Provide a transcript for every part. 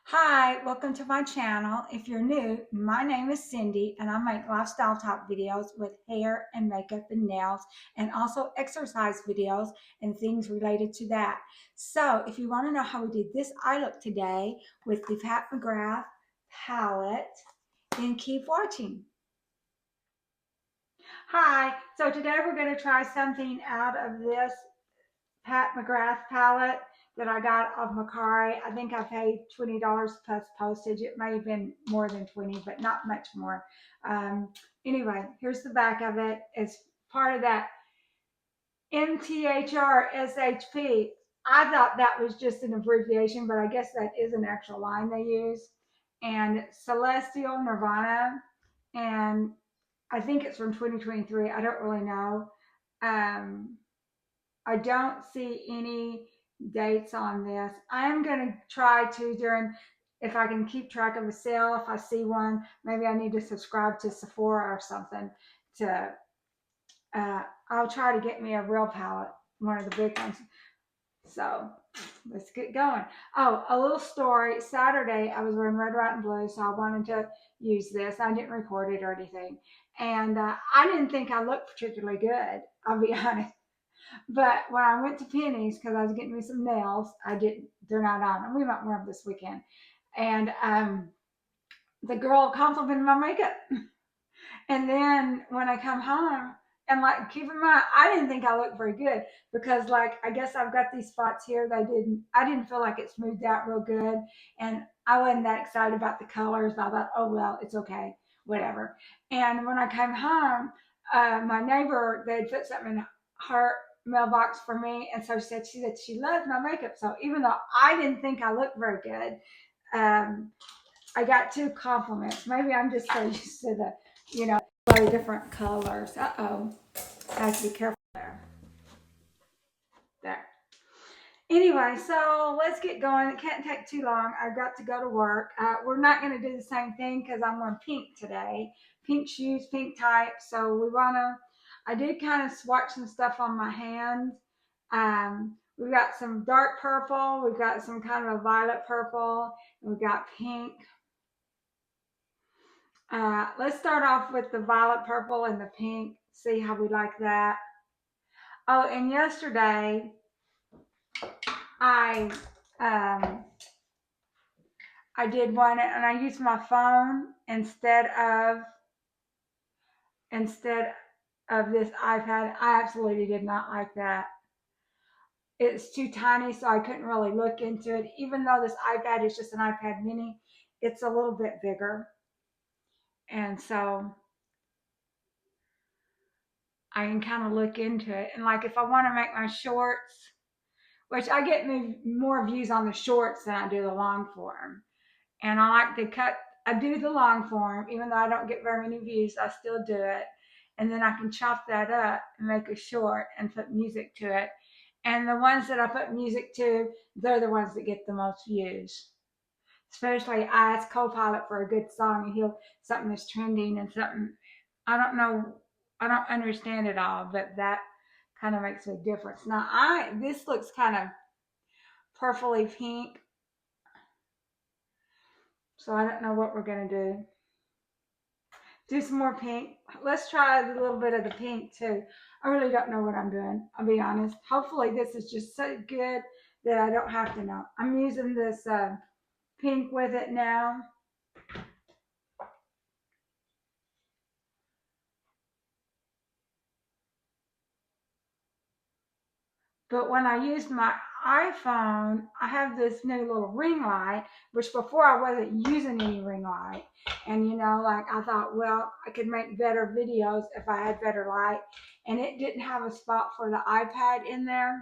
Hi, welcome to my channel. If you're new, my name is Cindy and I make lifestyle type videos with hair and makeup and nails and also exercise videos and things related to that. So if you want to know how we did this eye look today with the Pat McGrath palette, then keep watching. Hi, so today we're going to try something out of this Pat McGrath palette that I got off Macari. I think I paid $20 plus postage. It may have been more than 20, but not much more. Anyway, here's the back of it. It's part of that MTHR I thought that was just an abbreviation, but I guess that is an actual line they use. And Celestial Nirvana, and I think it's from 2023. I don't really know. Um, I don't see any dates on this. I am going to try to if I can keep track of a sale, if I see one, maybe I need to subscribe to Sephora or something to, I'll try to get me a real palette, one of the big ones. So let's get going. Oh, a little story. Saturday, I was wearing red, white, and blue, so I wanted to use this. I didn't record it or anything. And I didn't think I looked particularly good, I'll be honest. But when I went to Penny's because I was getting me some nails, I didn't. They're not on, and we might wear them this weekend. And the girl complimented my makeup, and then when I come home, and like keep in mind, I didn't think I looked very good because like I guess I've got these spots here. I didn't feel like it smoothed out real good, and I wasn't that excited about the colors. But I thought, oh well, it's okay, whatever. And when I came home, my neighbor they had put something in her mailbox for me, and so she said she loved my makeup. So even though I didn't think I looked very good, um, I got two compliments. Maybe I'm just so used to the different colors. Uh-oh. I have to be careful there. There. Anyway, so let's get going. It can't take too long. I've got to go to work. We're not going to do the same thing because I'm wearing pink today. Pink shoes, pink type. So I did kind of swatch some stuff on my hands. We've got some dark purple. We've got some kind of a violet purple. And we've got pink. Let's start off with the violet purple and the pink. See how we like that. Oh, and yesterday I um, I did one and I used my phone instead of this iPad. I absolutely did not like that. It's too tiny, so I couldn't really look into it. Even though this iPad is just an iPad mini, it's a little bit bigger. And so I can kind of look into it. And like if I want to make my shorts, which I get more views on the shorts than I do the long form. And I do the long form, even though I don't get very many views, I still do it. And then I can chop that up and make a short and put music to it. And the ones that I put music to, they're the ones that get the most views. Especially I ask Copilot for a good song and something that's trending and something I don't know, I don't understand it all, but that kind of makes a difference. Now this looks kind of purpley pink, so I don't know what we're gonna do. Do some more pink. Let's try a little bit of the pink too. I really don't know what I'm doing. I'll be honest. Hopefully this is just so good that I don't have to know. I'm using this pink with it now. But when I used my iPhone, I have this new little ring light, which before I wasn't using any ring light. And like I thought, well, I could make better videos if I had better light. And it didn't have a spot for the iPad in there.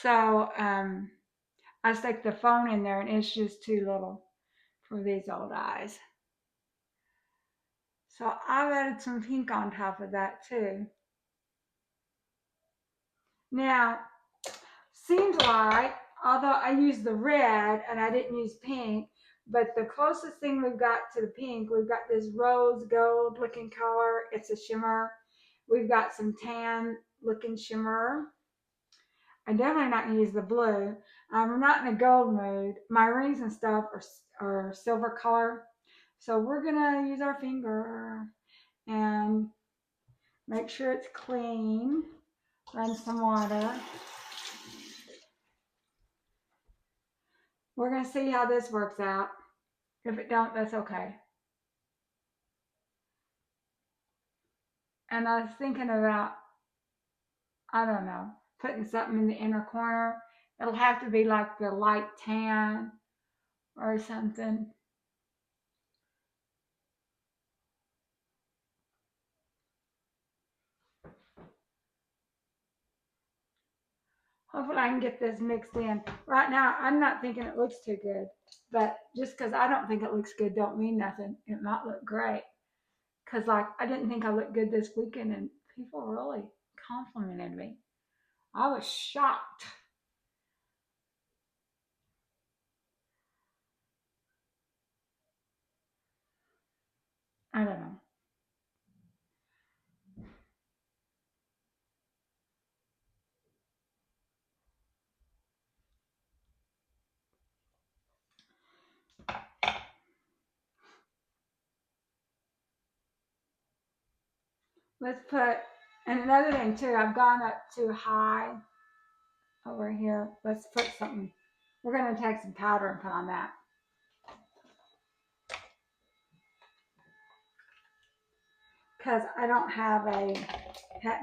So I stick the phone in there and it's just too little for these old eyes. So I've added some pink on top of that too. Now, seems like, although I used the red and I didn't use pink, but the closest thing we've got to the pink, we've got this rose gold looking color. It's a shimmer. We've got some tan looking shimmer. I'm definitely not going to use the blue. I'm not in a gold mood. My rings and stuff are silver color. So we're gonna use our finger and make sure it's clean. Run some water. We're gonna see how this works out. If it don't, that's okay. And I was thinking about, I don't know, putting something in the inner corner. It'll have to be like the light tan or something. Hopefully I can get this mixed in. Right now, I'm not thinking it looks too good, but just because I don't think it looks good don't mean nothing. It might look great. Because like, I didn't think I looked good this weekend and people really complimented me. I was shocked. I don't know. Let's put, and another thing too, I've gone up too high over here. Let's put something. We're going to take some powder and put on that. Because I don't have a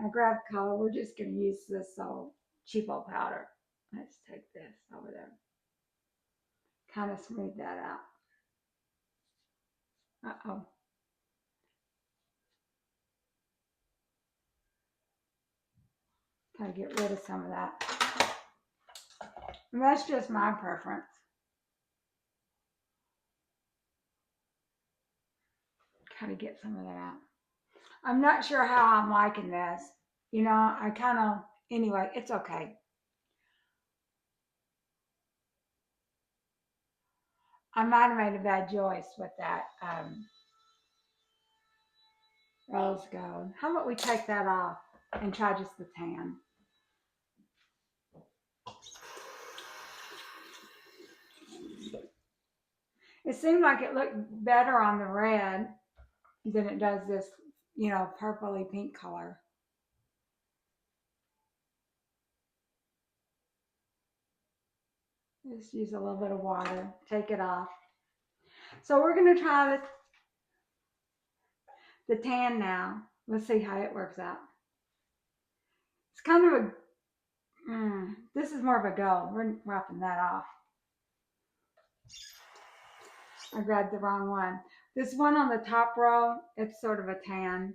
McGrath color, we're just going to use this old cheapo powder. Let's take this over there. Kind of smooth that out. Uh-oh. Kind of get rid of some of that. And that's just my preference. Kind of get some of that out. I'm not sure how I'm liking this. You know, I kind of, anyway, it's okay. I might have made a bad choice with that rose gold. How about we take that off and try just the tan? It seemed like it looked better on the red than it does this, you know, purpley pink color. Just use a little bit of water, take it off. So we're going to try the tan now. Let's see how it works out. It's kind of a, this is more of a gold. We're wrapping that off. I grabbed the wrong one. This one on the top row, it's sort of a tan.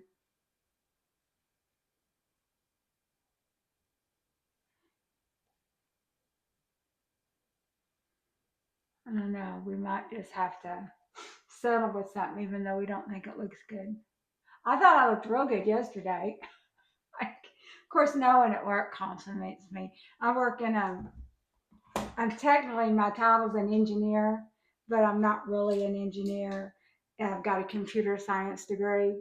I don't know. We might just have to settle with something, even though we don't think it looks good. I thought I looked real good yesterday. Of course, no one at work compliments me. I work in a, I'm technically, my title's an engineer, but I'm not really an engineer. I've got a computer science degree.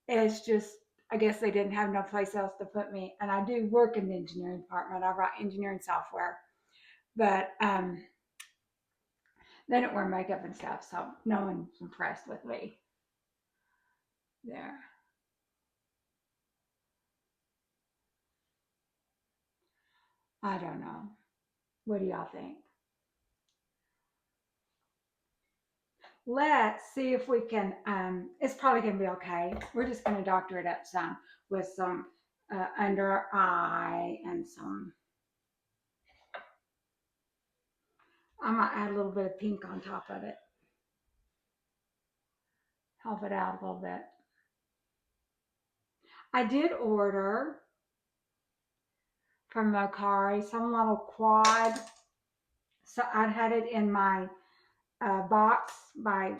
It's just, I guess they didn't have no place else to put me. And I do work in the engineering department. I write engineering software, but they don't wear makeup and stuff, so no one's impressed with me there. I don't know. What do y'all think? Let's see if we can, it's probably going to be okay. We're just going to doctor it up some with some under eye and some, I might add a little bit of pink on top of it. Help it out a little bit. I did order from Macari some little quad. So I had it in my box, my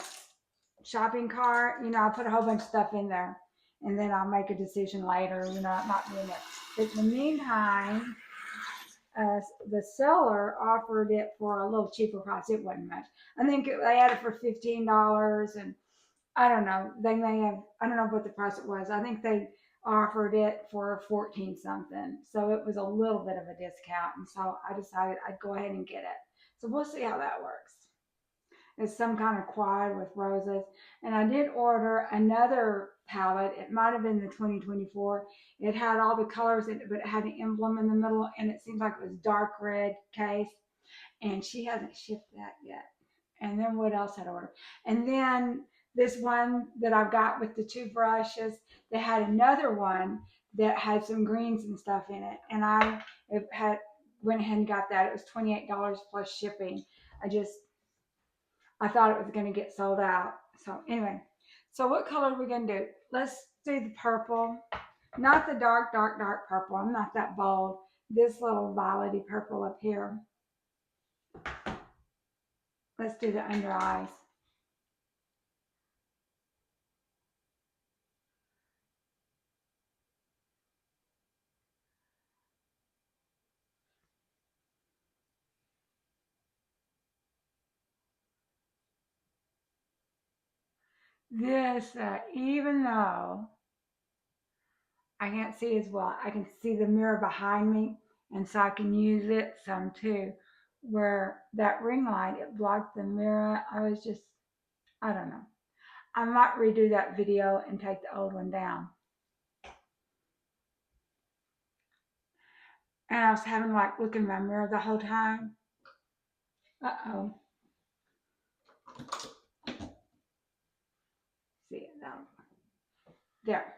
shopping cart. You know, I put a whole bunch of stuff in there, and then I'll make a decision later. You know, it might be in it. But in the meantime, the seller offered it for a little cheaper price. It wasn't much. I think they had it for $15, and I don't know. They may have. I don't know what the price it was. I think they offered it for 14 something. So it was a little bit of a discount. And so I decided I'd go ahead and get it. So we'll see how that works. It's some kind of quad with roses. And I did order another palette. It might have been the 2024. It had all the colors in it, but it had an emblem in the middle, and it seems like it was dark red case. And she hasn't shipped that yet. And then what else had I ordered? And then this one that I've got with the two brushes, they had another one that had some greens and stuff in it. And I had went ahead and got that. It was $28 plus shipping. I thought it was going to get sold out. So anyway, so what color are we going to do? Let's do the purple. Not the dark, dark, dark purple. I'm not that bold. This little violety purple up here. Let's do the under eyes. This, even though I can't see as well, I can see the mirror behind me, and so I can use it some too. Where that ring light, it blocked the mirror. I don't know. I might redo that video and take the old one down. And I was having like look in my mirror the whole time. Uh-oh. See it now. There.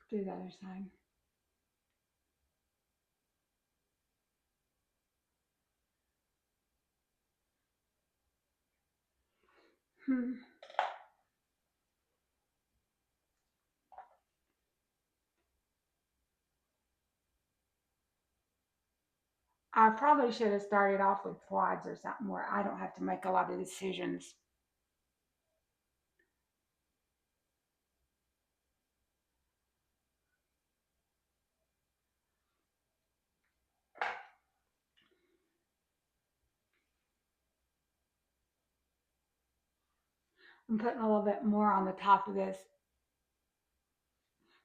Do the other side. Hmm. I probably should have started off with quads or something where I don't have to make a lot of decisions. I'm putting a little bit more on the top of this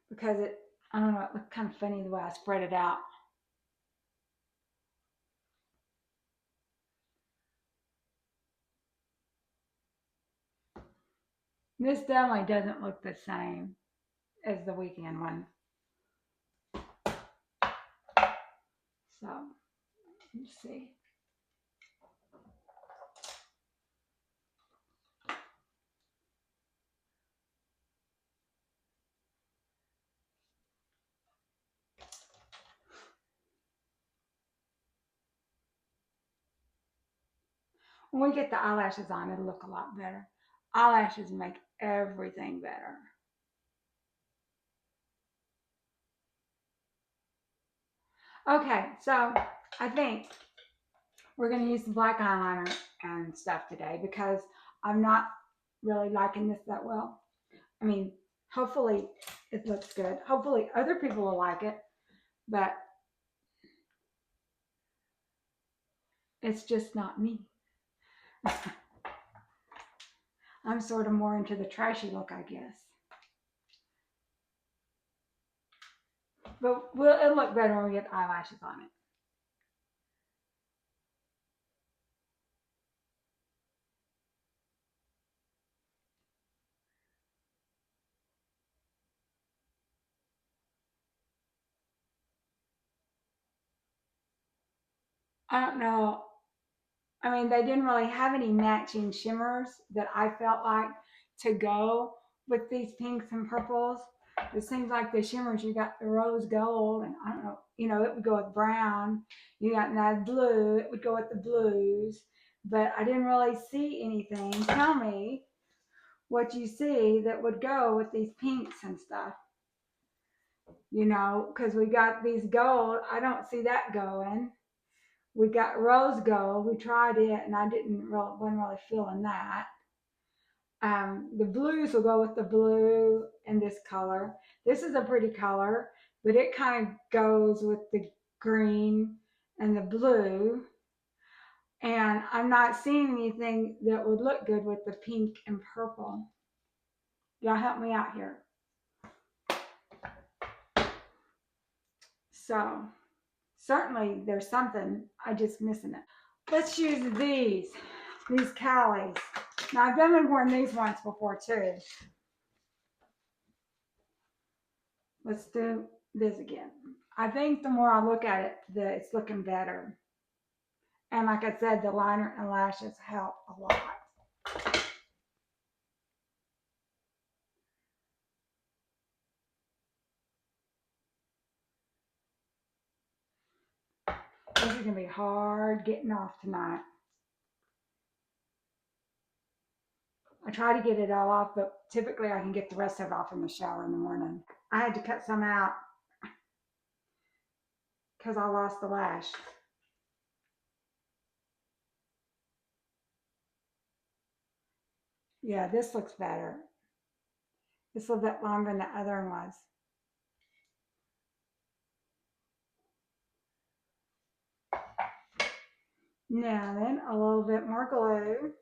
because I don't know, it looked kind of funny the way I spread it out. This definitely doesn't look the same as the weekend one. So, let's see. When we get the eyelashes on, it'll look a lot better. Eyelashes make everything better. Okay, so I think we're going to use the black eyeliner and stuff today because I'm not really liking this that well. I mean, hopefully it looks good. Hopefully other people will like it, but it's just not me. I'm sort of more into the trashy look, I guess. But it'll look better when we get the eyelashes on it. I don't know. I mean, they didn't really have any matching shimmers that I felt like to go with these pinks and purples. It seems like the shimmers, you got the rose gold, and I don't know, it would go with brown. You got that blue, it would go with the blues. But I didn't really see anything. Tell me what you see that would go with these pinks and stuff. Because we got these gold. I don't see that going. We got rose gold. We tried it, and I wasn't really feeling that. The blues will go with the blue and this color. This is a pretty color, but it kind of goes with the green and the blue. And I'm not seeing anything that would look good with the pink and purple. Y'all help me out here. So certainly there's something, I just missing it. Let's use these Callies. Now I've done worn these once before too. Let's do this again. I think the more I look at it, it's looking better. And like I said, the liner and lashes help a lot. This is going to be hard getting off tonight. I try to get it all off, but typically I can get the rest of it off in the shower in the morning. I had to cut some out because I lost the lash. Yeah, this looks better. It's a little bit longer than the other one was. Now then, a little bit more glue.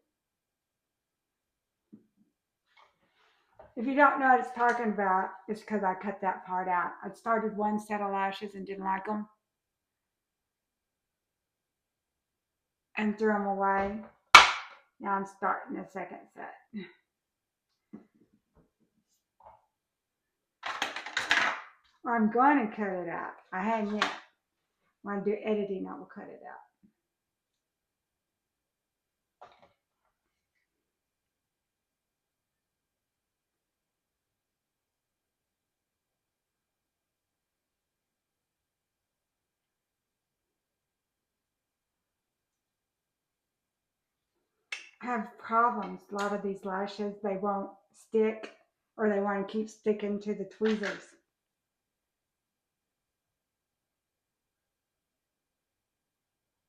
If you don't know what it's talking about, it's because I cut that part out. I started one set of lashes and didn't like them and threw them away. Now I'm starting the second set. Or I'm going to cut it out. I hadn't yet. When I do editing, I will cut it out. I have problems. A lot of these lashes, they won't stick or they want to keep sticking to the tweezers.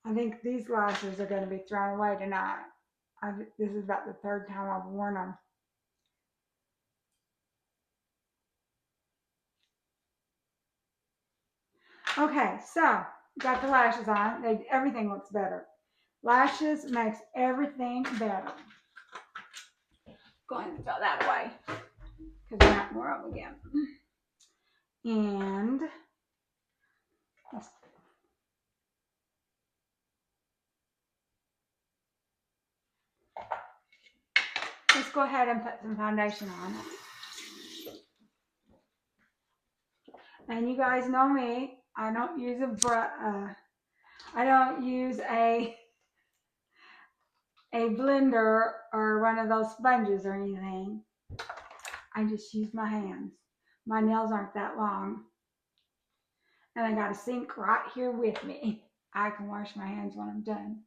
I think these lashes are going to be thrown away tonight. This is about the third time I've worn them. Okay, so got the lashes on. Everything looks better. Lashes makes everything better. Go ahead and throw that away because we're not more of them again. And let's go ahead and put some foundation on. And you guys know me. I don't use a blender or one of those sponges or anything. I just use my hands. My nails aren't that long. And I got a sink right here with me. I can wash my hands when I'm done.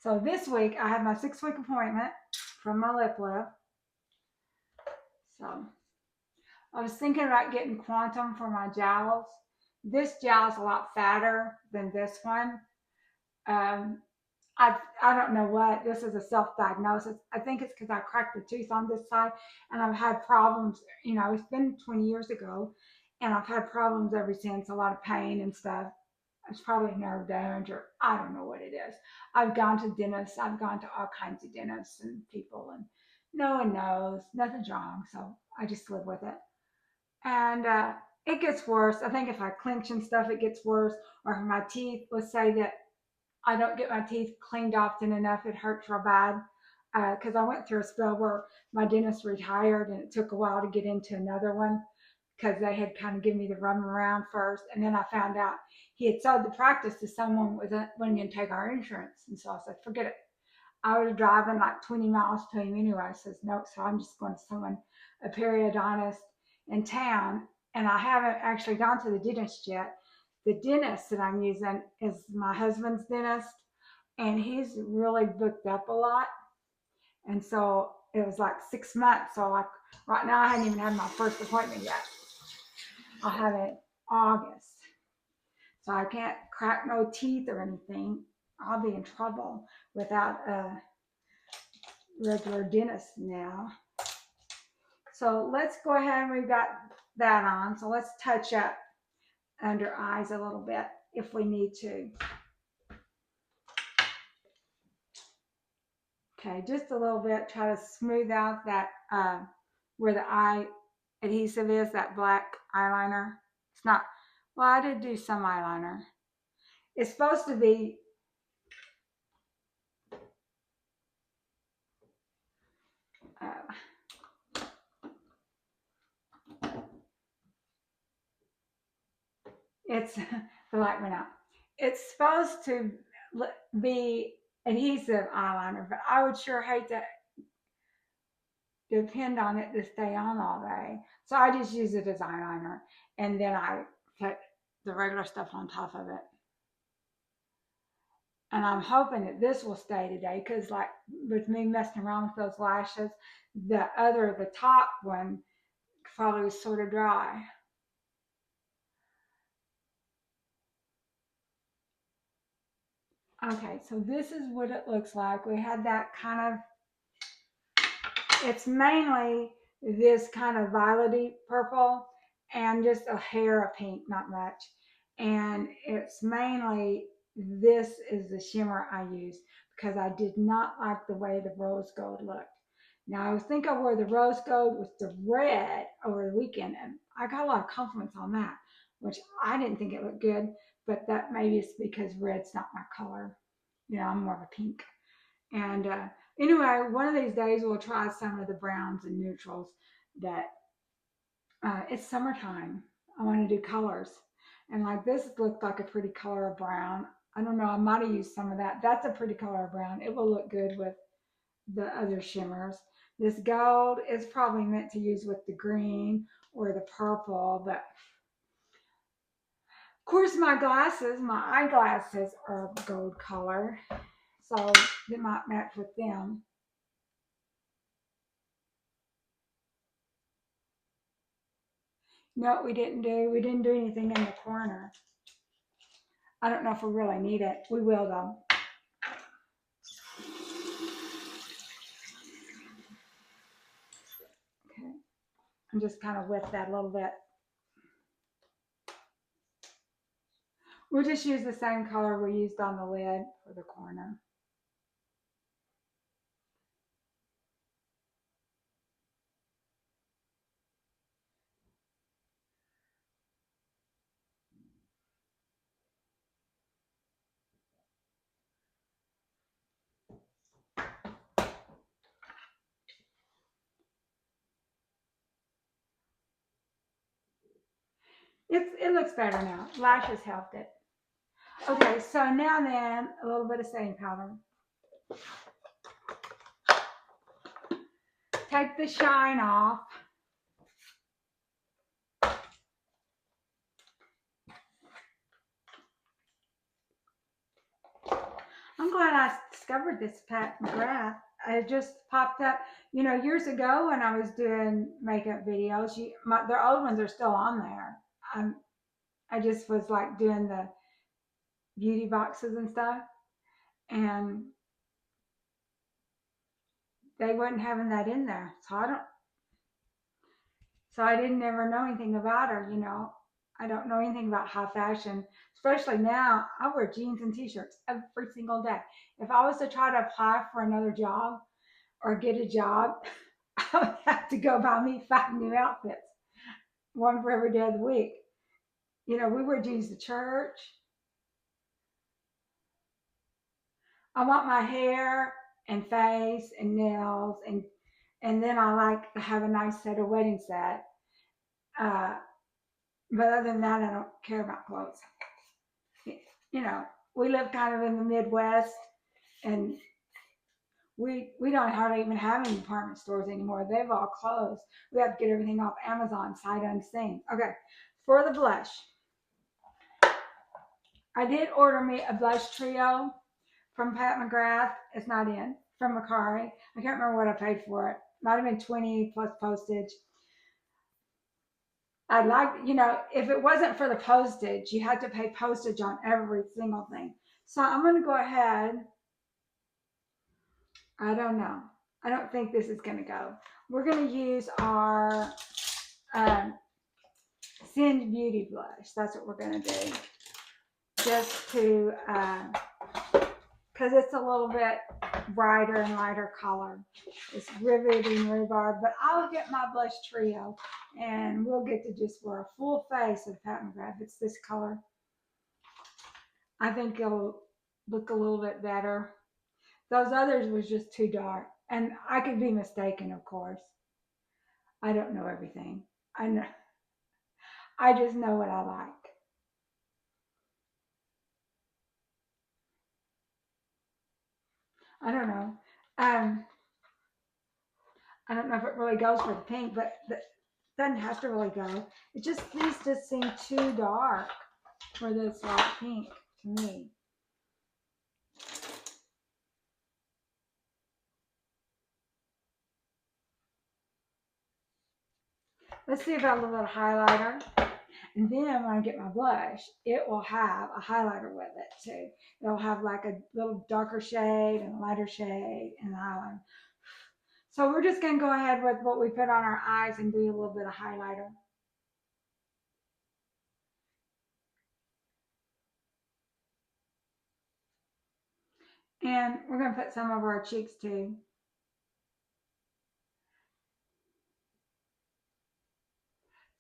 So this week I have my 6-week appointment from my lip. So I was thinking about getting Quantum for my jowls. This jowl is a lot fatter than this one. I don't know what. This is a self-diagnosis. I think it's because I cracked the tooth on this side and I've had problems. You know, it's been 20 years ago and I've had problems ever since, a lot of pain and stuff. It's probably nerve damage or I don't know what it is. I've gone to dentists. I've gone to all kinds of dentists and people and no one knows. Nothing's wrong. So I just live with it. And it gets worse. I think if I clench and stuff, it gets worse. Or if my teeth, let's say that I don't get my teeth cleaned often enough, it hurts real bad. Because I went through a spell where my dentist retired and it took a while to get into another one because they had kind of given me the run around first. And then I found out he had sold the practice to someone who wasn't going to take our insurance. And so I said, forget it. I was driving like 20 miles to him anyway. I says, no, so I'm just going to someone, a periodontist in town. And I haven't actually gone to the dentist yet. The dentist that I'm using is my husband's dentist, and he's really booked up a lot. And so it was like 6 months. So like right now I hadn't even had my first appointment yet. I'll have it August. So I can't crack no teeth or anything. I'll be in trouble without a regular dentist now. So let's go ahead and we've got that on. So let's touch up. under eyes a little bit if we need to. Okay, just a little bit. Try to smooth out that where the eye adhesive is, that black eyeliner. It's not, well, I did do some eyeliner. It's supposed to be, it's, the light went out. It's supposed to be adhesive eyeliner, but I would sure hate to depend on it to stay on all day. So I just use it as eyeliner, and then I put the regular stuff on top of it. And I'm hoping that this will stay today, because like with me messing around with those lashes, the top one probably was sort of dry. Okay, so this is what it looks like. We had that kind of, it's mainly this kind of violety purple and just a hair of pink, not much. And it's mainly, this is the shimmer I used because I did not like the way the rose gold looked. Now I was thinking I wore the rose gold with the red over the weekend, and I got a lot of compliments on that, which I didn't think it looked good, but that maybe it's because red's not my color. You know, I'm more of a pink. And anyway, one of these days we'll try some of the browns and neutrals that it's summertime. I want to do colors. And like this looked like a pretty color of brown. I don't know, I might have used some of that. That's a pretty color of brown. It will look good with the other shimmers. This gold is probably meant to use with the green or the purple, but of course my eyeglasses are gold color, so it might match with them. No, we didn't do. We didn't do anything in the corner. I don't know if we really need it. We will though. Okay. I'm just kind of whip that a little bit. We'll just use the same color we used on the lid for the corner. It looks better now. Lashes helped it. Okay, so now then, a little bit of setting powder. Take the shine off. I'm glad I discovered this Pat McGrath. It just popped up, you know, years ago when I was doing makeup videos. Their old ones are still on there. I just was like doing the beauty boxes and stuff, and they wasn't having that in there. So I didn't ever know anything about her, you know. I don't know anything about high fashion, especially now. I wear jeans and t-shirts every single day. If I was to try to apply for another job or get a job, I would have to go buy me 5 new outfits, one for every day of the week. You know, we wear jeans to church. I want my hair and face and nails, and then I like to have a nice set of wedding set. Uh, but other than that, I don't care about clothes. You know, we live kind of in the Midwest, and we don't hardly even have any department stores anymore. They've all closed. We have to get everything off Amazon sight unseen. Okay, for the blush, I did order me a blush trio from Pat McGrath. It's not in. From Macari. I can't remember what I paid for it. Might have been 20 plus postage. I'd like, you know, if it wasn't for the postage, you had to pay postage on every single thing. So I'm going to go ahead. I don't know. I don't think this is going to go. We're going to use our um, Singe Beauty Blush. That's what we're going to do. Just to, because it's a little bit brighter and lighter color. It's riveting rhubarb, but I'll get my blush trio and we'll get to just wear a full face of Pat McGrath. It's this color. I think it'll look a little bit better. Those others was just too dark, and I could be mistaken, of course. I don't know everything. I know. I just know what I like. I don't know. Um, I don't know if it really goes for the pink, but it doesn't have to really go. It just these just seem too dark for this light pink to me. Let's see about a little highlighter. And then when I get my blush, it will have a highlighter with it too. It'll have like a little darker shade and a lighter shade and highlighter. So we're just going to go ahead with what we put on our eyes and do a little bit of highlighter. And we're going to put some over our cheeks too.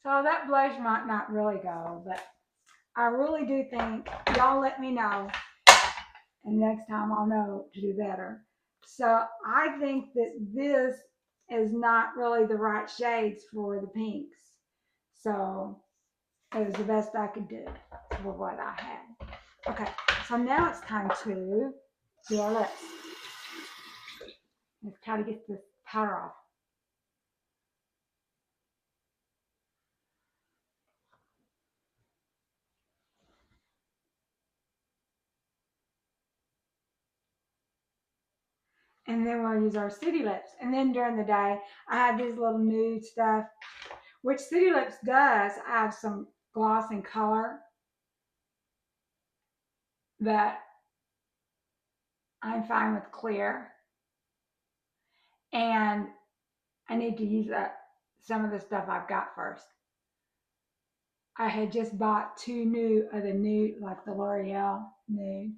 So that blush might not really go, but I really do think y'all let me know, and next time I'll know to do better. So I think that this is not really the right shades for the pinks. So it was the best I could do for what I had. Okay, so now it's time to do our lips. Let's try to get this powder off. And then we'll use our City Lips. And then during the day, I have these little nude stuff, which City Lips does have some gloss and color that I'm fine with clear. And I need to use up some of the stuff I've got first. I had just bought two new of the nude, like the L'Oreal nude.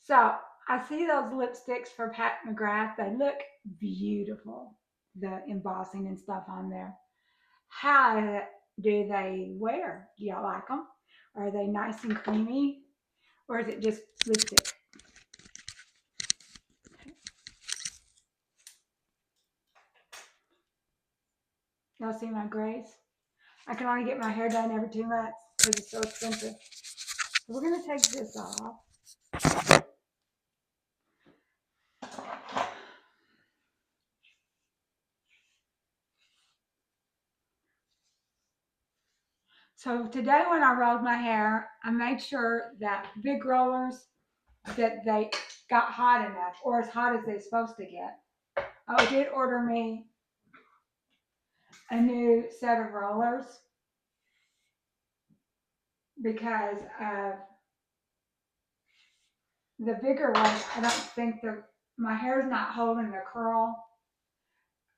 So I see those lipsticks for Pat McGrath. They look beautiful, the embossing and stuff on there. How do they wear? Do y'all like them? Are they nice and creamy? Or is it just lipstick? Y'all see my grays? I can only get my hair done every 2 months because it's so expensive. So we're going to take this off. So today when I rolled my hair, I made sure that big rollers, that they got hot enough, or as hot as they're supposed to get. I did order me a new set of rollers because the bigger ones, I don't think my hair's not holding the curl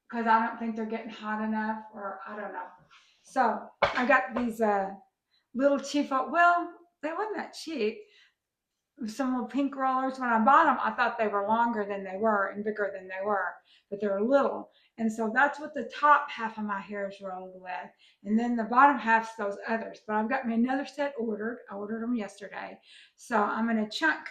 because I don't think they're getting hot enough, or I don't know. So I got these little cheap, well, they wasn't that cheap. Some little pink rollers. When I bought them, I thought they were longer than they were and bigger than they were, but they were little. And so that's what the top half of my hair is rolled with. And then the bottom half's those others. But I've got me another set ordered. I ordered them yesterday. So I'm going to chunk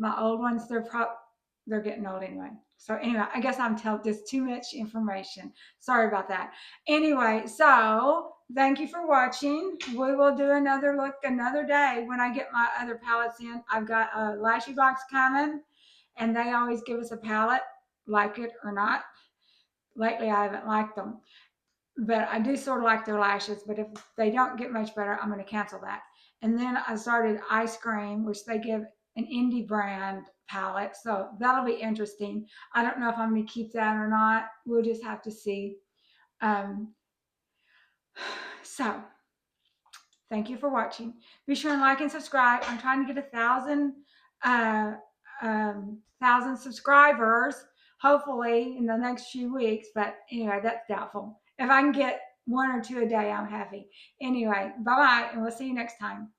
my old ones. They're getting old anyway. So anyway, I guess I'm telling just too much information. Sorry about that. Anyway, so thank you for watching. We will do another look another day when I get my other palettes in. I've got a Lashy box coming, and they always give us a palette, like it or not. Lately, I haven't liked them, but I do sort of like their lashes. But if they don't get much better, I'm going to cancel that. And then I started Ice Cream, which they give an indie brand palette, so that'll be interesting. I don't know if I'm going to keep that or not. We'll just have to see. So thank you for watching. Be sure and like and subscribe. I'm trying to get 1,000 subscribers, hopefully in the next few weeks. But anyway, that's doubtful. If I can get 1 or 2 a day, I'm happy. Anyway, bye bye, and we'll see you next time.